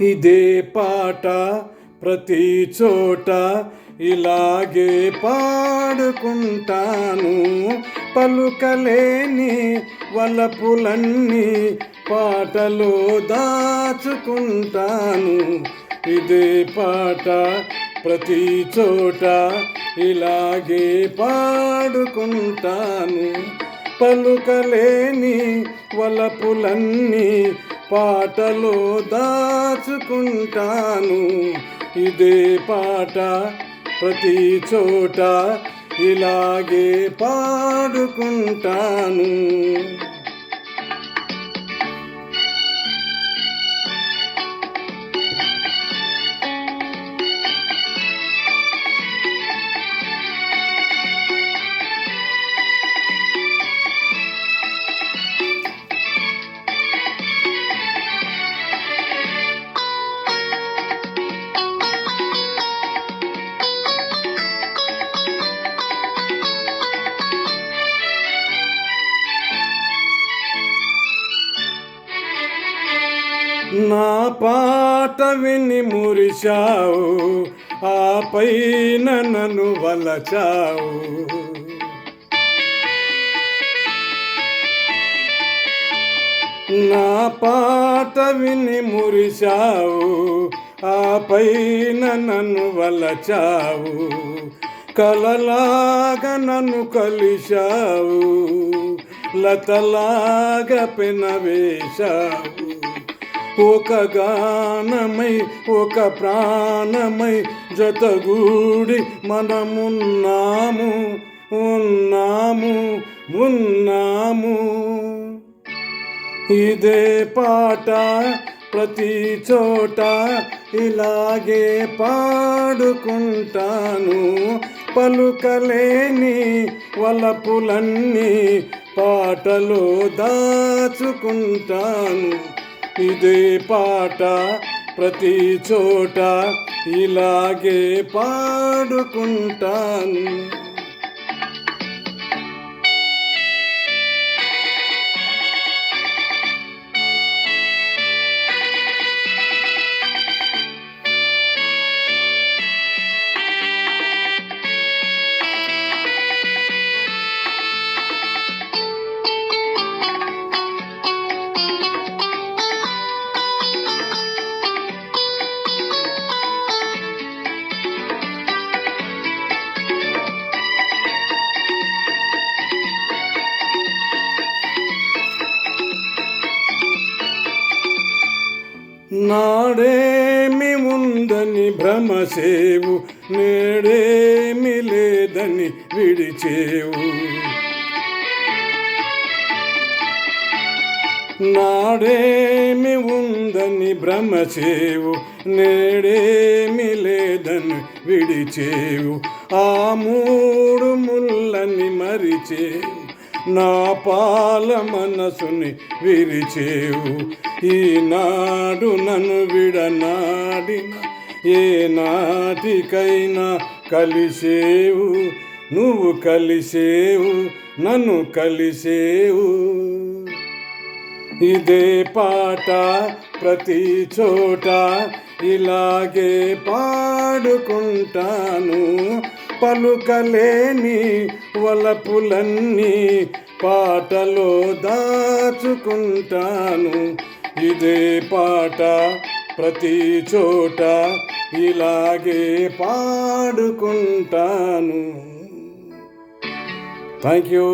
ఇదే పాట ప్రతి చోట ఇలాగే పాడుకుంటాను. పలుకలేని వలపులన్నీ పాటలో దాచుకుంటాను. ఇదే పాట ప్రతి చోట ఇలాగే పాడుకుంటాను. పలుకలేని వలపులన్నీ పాటలో దాచుకుంటాను. ఇదే పాట ప్రతి చోట ఇలాగే పాడుకుంటాను. నా పాట విని మురిశావు, ఆపైన నన్ను వలచావు. నా పాట విని మురిశావు, ఆపైన నన్ను వలచావు. కలలాగా నన్ను కలిశావు, లతలాగా పెనవేశావు. ఒక గానమై ఒక ప్రాణమై జతగూడి మనమున్నాము, ఉన్నాము, ఉన్నాము. ఇదే పాట ప్రతి చోట ఇలాగే పాడుకుంటాను. పలుకలేని వలపులన్నీ పాటలో దాచుకుంటాను. ఇదే పాట ప్రతి చోట ఇలాగే పాడుకుంటాను. నాడేమి ఉందని భ్రమసేవు, నేడేమి లేదని విడిచేవు. నాడేమి ఉందని భ్రమసేవు, నేడేమి లేదని విడిచేవు. ఆ మూడు ముళ్ళని మరిచేవు, నా పాల మనసుని విరిచేవు. ఈనాడు నన్ను విడనాడిన ఏ నాటికైనా కలిసేవు, నువ్వు కలిసేవు, నన్ను కలిసేవు. ఇదే పాట ప్రతి చోట ఇలాగే పాడుకుంటాను. పలుకలేని వలపులన్నీ పాటలో దాచుకుంటాను. ఇదే పాట ప్రతి చోట ఇలాగే పాడుకుంటాను. Thank you.